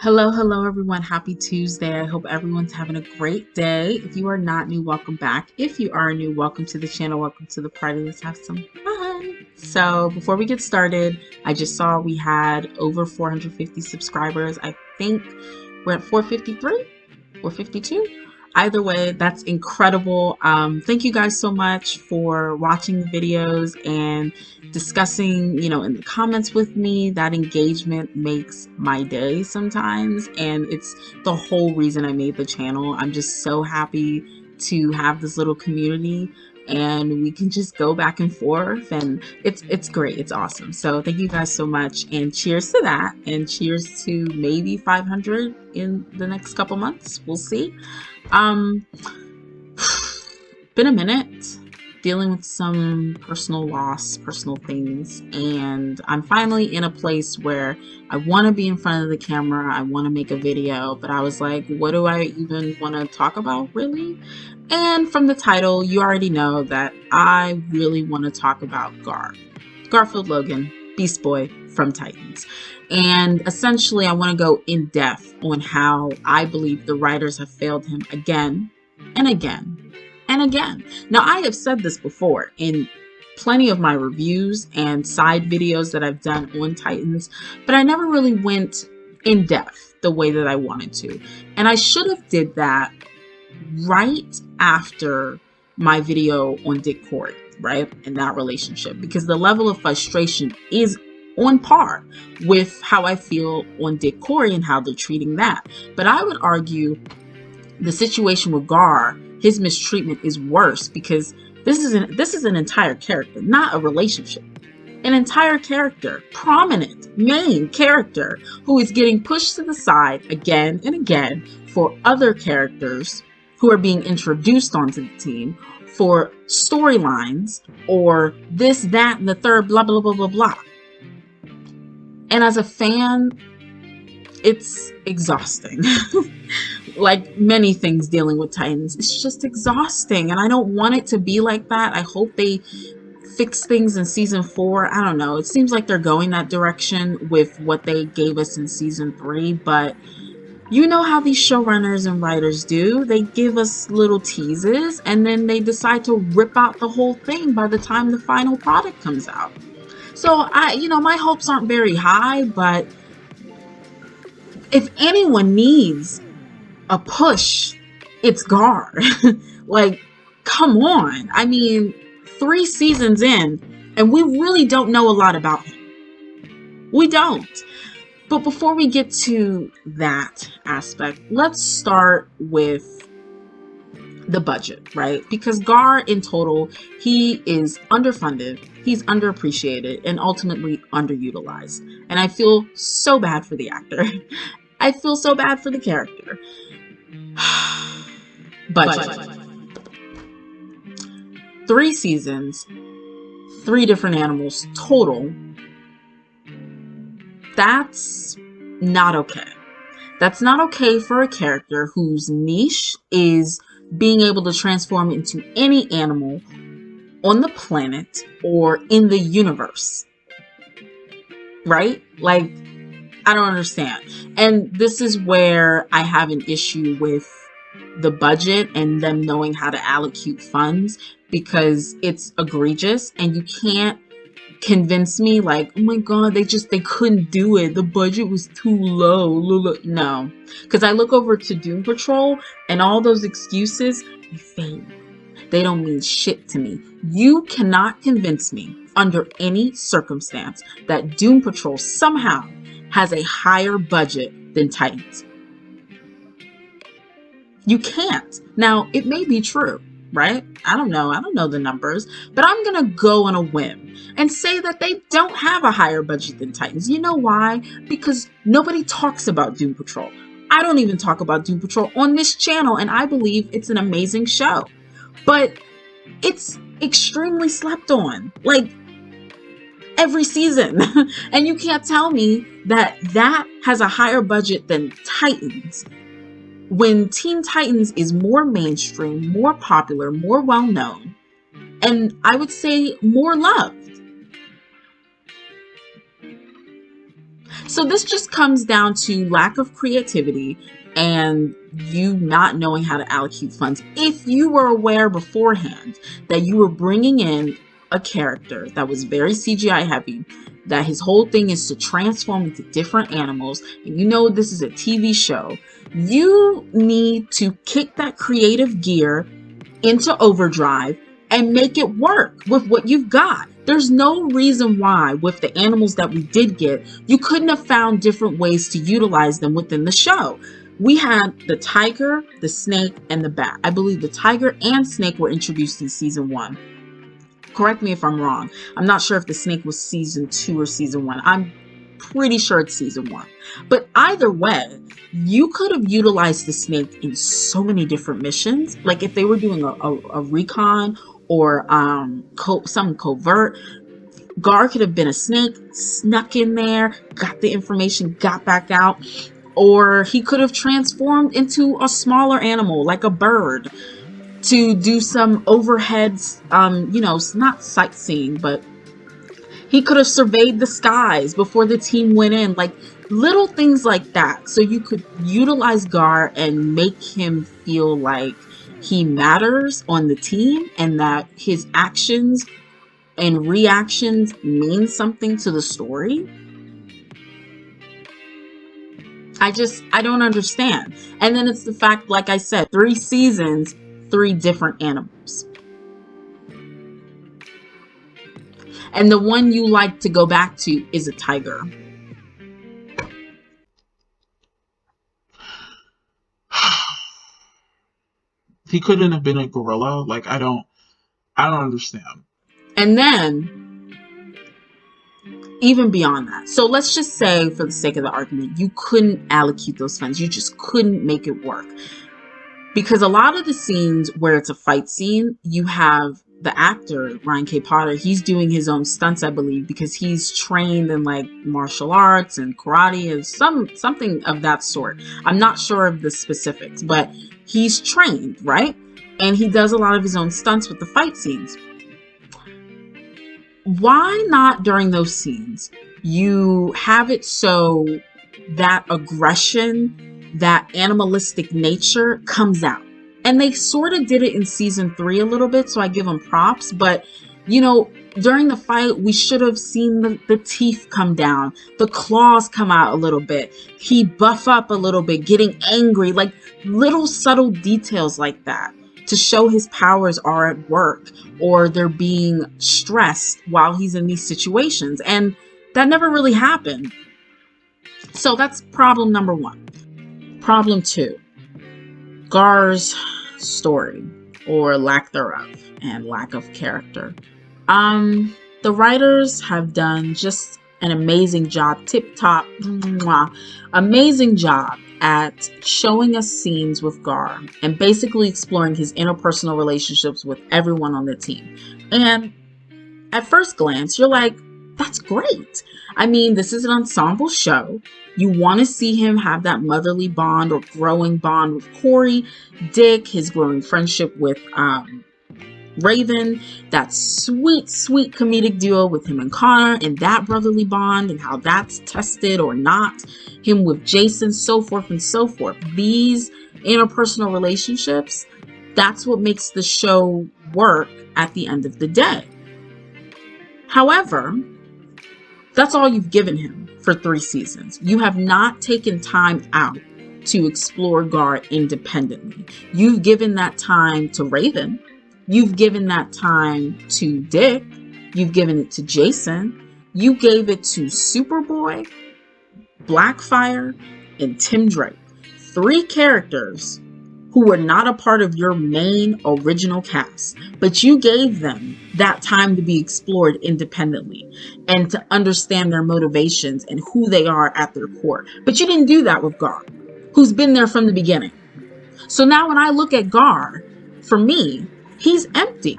Hello, everyone. Happy Tuesday. I hope everyone's having a great day. If you are not new, welcome back. If you are new, welcome to the channel. Welcome to the party. Let's have some fun. So, before we get started, I just saw we had over 450 subscribers. I think we're at 453 or 52. Either way, that's incredible. Thank you guys so much for watching the videos and discussing, in the comments with me. That engagement makes my day sometimes, and it's the whole reason I made the channel. I'm just so happy to have this little community and we can just go back and forth, and it's great. It's awesome. So thank you guys so much, and cheers to that, and cheers to maybe 500 in the next couple months. We'll see. Um, been a minute dealing with some personal loss, personal things, and I'm finally in a place where I want to be in front of the camera. I want to make a video, but I was like, what do I even want to talk about, really? And from the title, you already know that I really want to talk about Garfield Logan, Beast Boy from Titans. And essentially, I want to go in depth on how I believe the writers have failed him again and again and again. Now, I have said this before in plenty of my reviews and side videos that I've done on Titans, but I never really went in depth the way that I wanted to. And I should have did that right after my video on Dick Corey, right? And that relationship, because the level of frustration is on par with how I feel on Dick Corey and how they're treating that. But I would argue the situation with Gar, his mistreatment is worse, because this is an entire character, not a relationship. An entire character, prominent main character, who is getting pushed to the side again and again for other characters who are being introduced onto the team for storylines or this, that, and the third, blah, blah, blah, blah, blah. And as a fan, it's exhausting. Like many things dealing with Titans, it's just exhausting. And I don't want it to be like that. I hope they fix things in season 4. I don't know. It seems like they're going that direction with what they gave us in season 3. But you know how these showrunners and writers do. They give us little teases and then they decide to rip out the whole thing by the time the final product comes out. So my hopes aren't very high, but if anyone needs a push, it's Gar. Like, come on. I mean, 3 seasons in, and we really don't know a lot about him. We don't. But before we get to that aspect, let's start with the budget, right? Because Gar, in total, he is underfunded, he's underappreciated, and ultimately underutilized. And I feel so bad for the actor. I feel so bad for the character. Budget. 3 seasons, 3 different animals total. That's not okay. That's not okay for a character whose niche is being able to transform into any animal on the planet or in the universe. Right? Like, I don't understand. And this is where I have an issue with the budget and them knowing how to allocate funds, because it's egregious and you can't convince me like, oh my god, they couldn't do it, the budget was too low. No, because I look over to Doom Patrol and all those excuses, they fail. They don't mean shit to me. You cannot convince me under any circumstance that Doom Patrol somehow has a higher budget than Titans. You can't. Now, it may be true, right? I don't know the numbers, but I'm gonna go on a whim and say that they don't have a higher budget than Titans. You know why? Because nobody talks about Doom Patrol. I don't even talk about Doom Patrol on this channel, and I believe it's an amazing show. But it's extremely slept on, like every season. And you can't tell me that has a higher budget than Titans, when Teen Titans is more mainstream, more popular, more well-known, and I would say more loved. So this just comes down to lack of creativity and you not knowing how to allocate funds. If you were aware beforehand that you were bringing in a character that was very CGI heavy, that his whole thing is to transform into different animals, and you know this is a TV show, you need to kick that creative gear into overdrive and make it work with what you've got. There's no reason why, with the animals that we did get, you couldn't have found different ways to utilize them within the show. We had the tiger, the snake, and the bat. I believe the tiger and snake were introduced in season 1. Correct me if I'm wrong. I'm not sure if the snake was season 2 or season 1. I'm pretty sure it's season 1. But either way, you could have utilized the snake in so many different missions. Like if they were doing a recon or some covert, Gar could have been a snake, snuck in there, got the information, got back out. Or he could have transformed into a smaller animal like a bird to do some overhead, not sightseeing, but he could have surveyed the skies before the team went in, like little things like that. So you could utilize Gar and make him feel like he matters on the team and that his actions and reactions mean something to the story. I don't understand. And then it's the fact, like I said, 3 seasons, 3 different animals. And the one you like to go back to is a tiger. He couldn't have been a gorilla. Like, I don't understand. And then, even beyond that, so let's just say, for the sake of the argument, you couldn't allocate those funds. You just couldn't make it work. Because a lot of the scenes where it's a fight scene, you have the actor, Ryan K. Potter, he's doing his own stunts, I believe, because he's trained in like martial arts and karate and something of that sort. I'm not sure of the specifics, but he's trained, right? And he does a lot of his own stunts with the fight scenes. Why not during those scenes you have it so that aggression, that animalistic nature comes out? And they sort of did it in season 3 a little bit, so I give them props. But, during the fight, we should have seen the teeth come down, the claws come out a little bit, he buff up a little bit, getting angry, like little subtle details like that to show his powers are at work or they're being stressed while he's in these situations. And that never really happened. So that's problem number 1. Problem 2. Gar's story, or lack thereof, and lack of character. The writers have done just an amazing job, tip-top, amazing job at showing us scenes with Gar and basically exploring his interpersonal relationships with everyone on the team. And at first glance, you're like, that's great. I mean, this is an ensemble show. You want to see him have that motherly bond or growing bond with Corey, Dick, his growing friendship with Raven, that sweet, sweet comedic duo with him and Connor, and that brotherly bond and how that's tested or not, him with Jason, so forth and so forth. These interpersonal relationships, that's what makes the show work at the end of the day. However, that's all you've given him for 3 seasons. You have not taken time out to explore Gar independently. You've given that time to Raven. You've given that time to Dick. You've given it to Jason. You gave it to Superboy, Blackfire, and Tim Drake. 3 characters who were not a part of your main original cast, but you gave them that time to be explored independently and to understand their motivations and who they are at their core. But you didn't do that with Gar, who's been there from the beginning. So now when I look at Gar, for me, he's empty.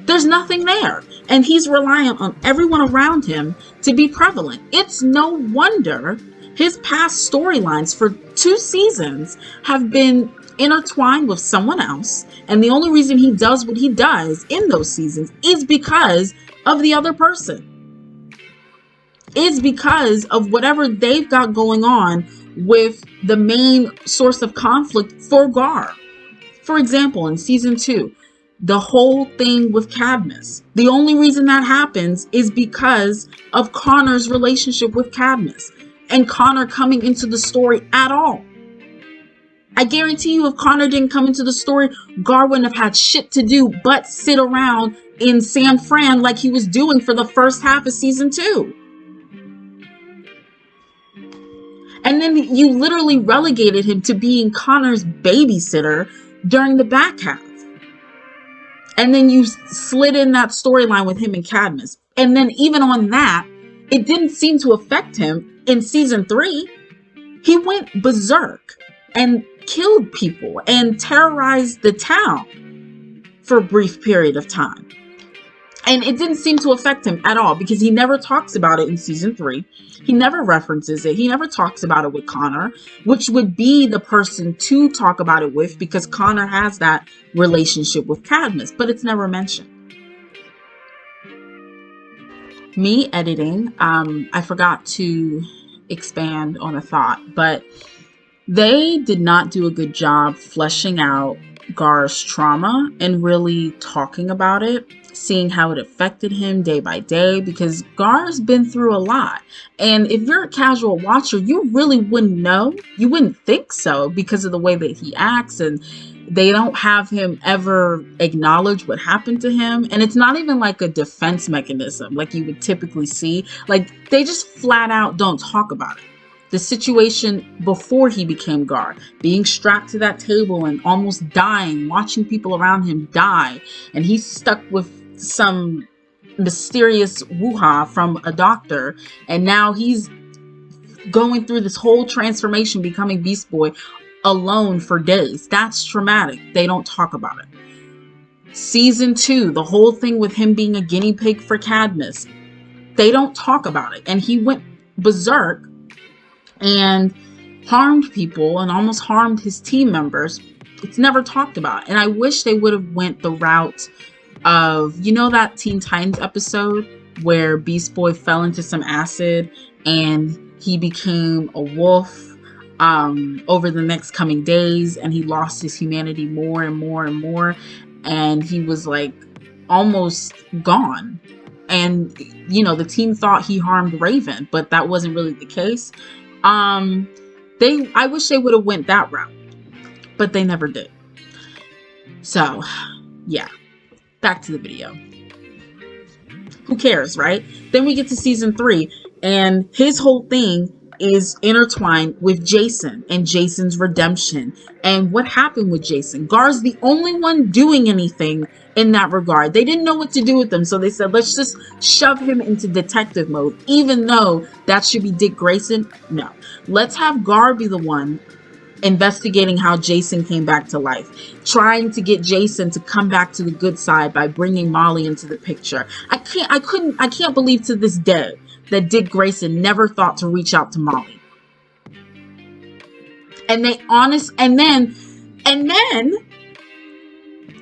There's nothing there. And he's reliant on everyone around him to be prevalent. It's no wonder his past storylines for 2 seasons have been intertwined with someone else. And the only reason he does what he does in those seasons is because of the other person. is because of whatever they've got going on with the main source of conflict for Gar. For example, in season 2, the whole thing with Cadmus. The only reason that happens is because of Connor's relationship with Cadmus and Connor coming into the story at all. I guarantee you, if Connor didn't come into the story, Gar wouldn't have had shit to do but sit around in San Fran like he was doing for the first half of season 2. And then you literally relegated him to being Connor's babysitter during the back half. And then you slid in that storyline with him and Cadmus. And then even on that, it didn't seem to affect him in season 3. He went berserk and killed people and terrorized the town for a brief period of time. And it didn't seem to affect him at all because he never talks about it in season 3. He never references it. He never talks about it with Connor, which would be the person to talk about it with because Connor has that relationship with Cadmus, but it's never mentioned. Me editing, I forgot to expand on a thought, but they did not do a good job fleshing out Gar's trauma and really talking about it, seeing how it affected him day by day, because Gar's been through a lot. And if you're a casual watcher, you really wouldn't know. You wouldn't think so because of the way that he acts, and they don't have him ever acknowledge what happened to him. And it's not even like a defense mechanism like you would typically see. Like, they just flat out don't talk about it. The situation before he became Gar, being strapped to that table and almost dying, watching people around him die, and he's stuck with some mysterious woo-ha from a doctor, and now he's going through this whole transformation, becoming Beast Boy alone for days. That's traumatic. They don't talk about it. Season 2, the whole thing with him being a guinea pig for Cadmus, they don't talk about it, and he went berserk and harmed people and almost harmed his team members. It's never talked about. And I wish they would have went the route of, you know, that Teen Titans episode where Beast Boy fell into some acid and he became a wolf over the next coming days, and he lost his humanity more and more and more, and he was like almost gone. And, you know, the team thought he harmed Raven, but that wasn't really the case. I wish they would have went that route, but they never did. So, yeah, back to the video. Who cares, right? Then we get to season 3, and his whole thing is intertwined with Jason and Jason's redemption and what happened with Jason. Gar's the only one doing anything in that regard. They didn't know what to do with him, so they said, let's just shove him into detective mode, even though that should be Dick Grayson. No, let's have Gar be the one investigating how Jason came back to life, trying to get Jason to come back to the good side by bringing Molly into the picture. I can't believe to this day that Dick Grayson never thought to reach out to Molly. And then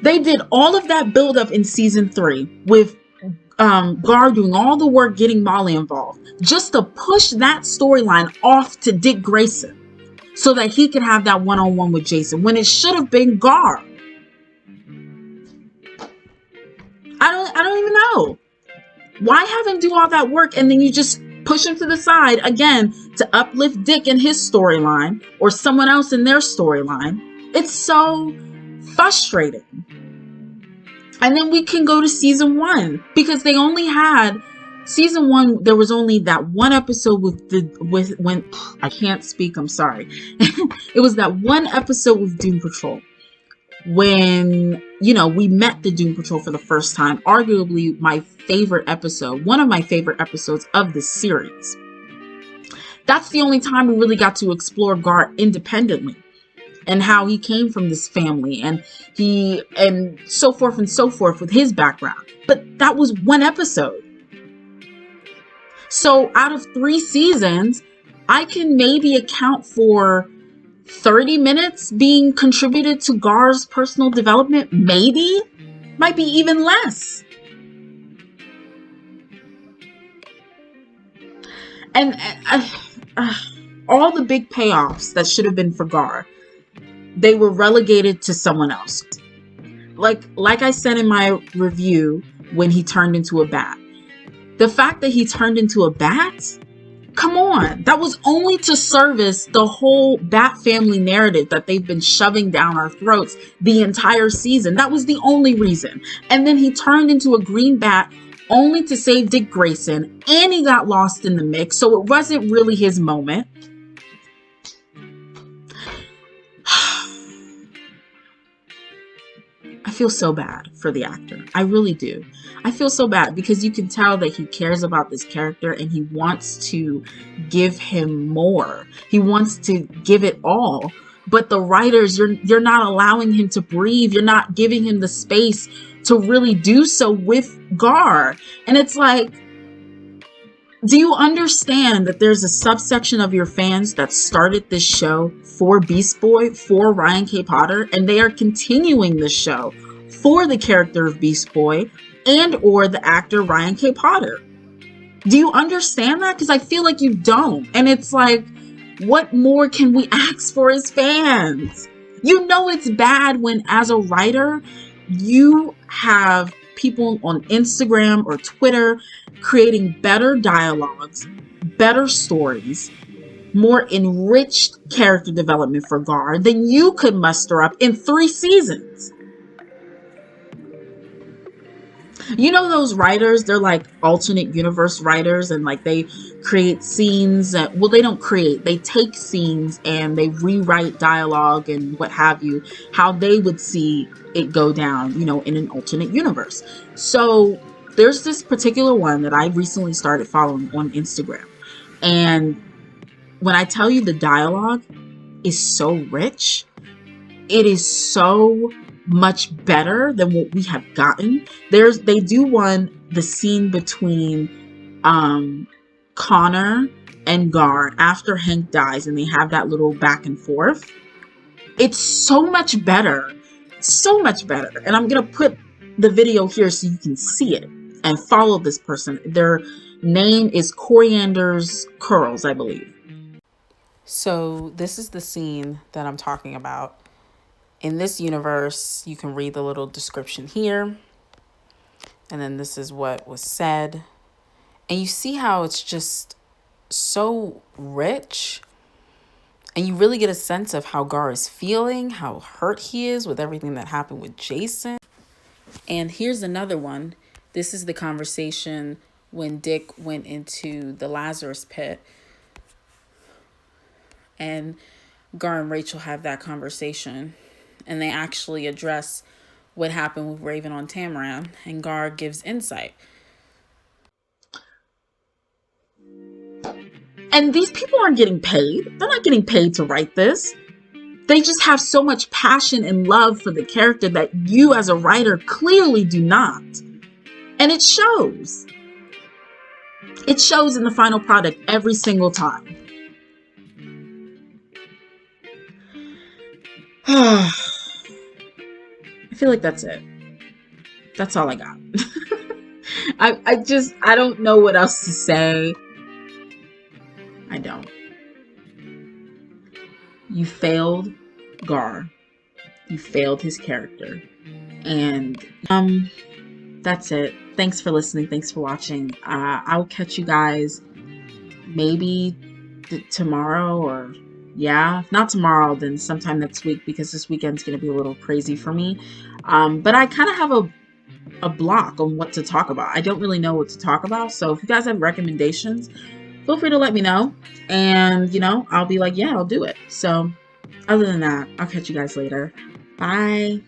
they did all of that build up in season 3 with Gar doing all the work getting Molly involved, just to push that storyline off to Dick Grayson so that he could have that one-on-one with Jason, when it should have been Gar. I don't even know. Why have him do all that work and then you just push him to the side again to uplift Dick in his storyline or someone else in their storyline? It's so frustrating. And then we can go to season 1, because they only had season 1. There was only that one episode when I can't speak. I'm sorry. It was that one episode with Doom Patrol, when, you know, we met the Doom Patrol for the first time. Arguably my favorite episode, one of my favorite episodes of the series. That's the only time we really got to explore Gar independently and how he came from this family and so forth and so forth with his background. But that was one episode. So out of 3 seasons, I can maybe account for 30 minutes being contributed to Gar's personal development. Maybe. Might be even less. And all the big payoffs that should have been for Gar, they were relegated to someone else. Like I said in my review, when he turned into a bat, the fact that he turned into a bat, come on, that was only to service the whole Bat family narrative that they've been shoving down our throats the entire season. That was the only reason. And then he turned into a green bat only to save Dick Grayson, and he got lost in the mix, so it wasn't really his moment. I feel so bad for the actor. I really do. I feel so bad because you can tell that he cares about this character and he wants to give him more. He wants to give it all. But the writers, you're not allowing him to breathe. You're not giving him the space to really do so with Gar. And it's like, do you understand that there's a subsection of your fans that started this show for Beast Boy, for Ryan K. Potter, and they are continuing the show for the character of Beast Boy and or the actor Ryan K. Potter? Do you understand that? Because I feel like you don't. And it's like, what more can we ask for as fans? You know it's bad when, as a writer, you have people on Instagram or Twitter creating better dialogues, better stories, more enriched character development for Gar than you could muster up in 3 seasons. You know those writers, they're like alternate universe writers, and like they create scenes well, they don't create, they take scenes and they rewrite dialogue and what have you, how they would see it go down, you know, in an alternate universe. So there's this particular one that I recently started following on Instagram, and when I tell you the dialogue is so rich, it is so much better than what we have gotten. They do the scene between Connor and Gar after Hank dies, and they have that little back and forth. It's so much better. So much better. And I'm gonna put the video here so you can see it and follow this person. Their name is Coriander's Curls, I believe. So this is the scene that I'm talking about. In this universe, you can read the little description here. And then this is what was said. And you see how it's just so rich. And you really get a sense of how Gar is feeling, how hurt he is with everything that happened with Jason. And here's another one. This is the conversation when Dick went into the Lazarus pit. And Gar and Rachel have that conversation. And they actually address what happened with Raven on Tamaran. And Gar gives insight. And these people aren't getting paid. They're not getting paid to write this. They just have so much passion and love for the character that you as a writer clearly do not. And it shows. It shows in the final product every single time. I feel like that's it. That's all I got. I don't know what else to say. I don't. You failed Gar. You failed his character. And that's it. Thanks for listening. Thanks for watching. I'll catch you guys maybe tomorrow, or if not tomorrow, then sometime next week, because this weekend's going to be a little crazy for me. But I kind of have a block on what to talk about. I don't really know what to talk about. So if you guys have recommendations, feel free to let me know. And, I'll be like, yeah, I'll do it. So other than that, I'll catch you guys later. Bye.